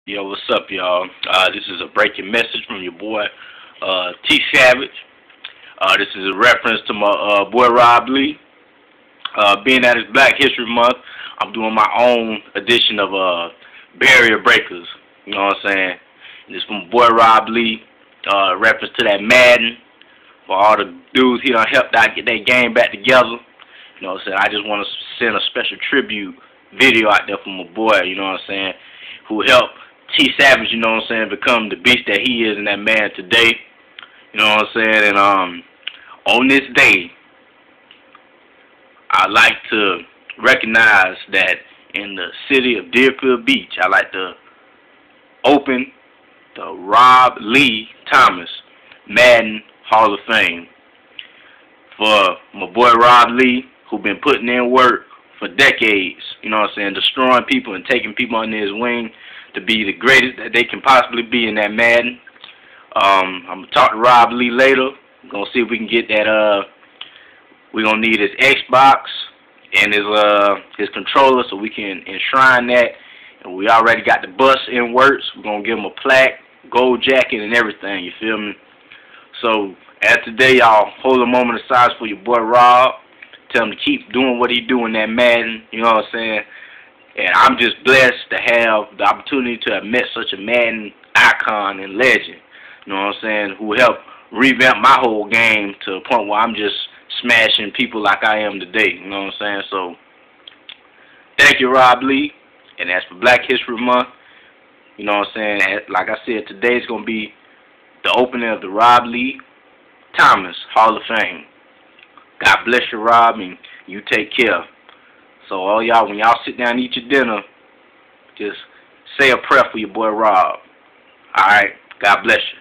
Yo, what's up, y'all? This is a breaking message from your boy, T Savage. This is a reference to my boy Rob Lee. Being that it's Black History Month, I'm doing my own edition of Barrier Breakers. You know what I'm saying? This from my boy Rob Lee. Reference to that Madden. For all the dudes he done helped out get that game back together. You know what I'm saying? I just want to send a special tribute video out there for my boy, you know what I'm saying, who helped T Savage, you know what I'm saying, become the beast that he is and that man today. You know what I'm saying? And on this day, I like to recognize that in the city of Deerfield Beach, I like to open the Rob Lee Thomas Madden Hall of Fame for my boy Rob Lee, who been putting in work for decades, you know what I'm saying, destroying people and taking people under his wing to be the greatest that they can possibly be in that Madden. I'm going to talk to Rob Lee later. We're going to see if we can get that, we're going to need his Xbox and his controller so we can enshrine that. And we already got the bus in works. We're going to give him a plaque, gold jacket, and everything, you feel me? So, as today, y'all, hold a moment of silence for your boy Rob. Tell him to keep doing what he doing that Madden, you know what I'm saying? And I'm just blessed to have the opportunity to have met such a Madden icon and legend, you know what I'm saying, who helped revamp my whole game to a point where I'm just smashing people like I am today, you know what I'm saying? So, thank you, Rob Lee. And as for Black History Month, you know what I'm saying, like I said, today's going to be the opening of the Rob Lee Thomas Hall of Fame. God bless you, Rob, and you take care. So all y'all, when y'all sit down and eat your dinner, just say a prayer for your boy Rob. Alright? God bless you.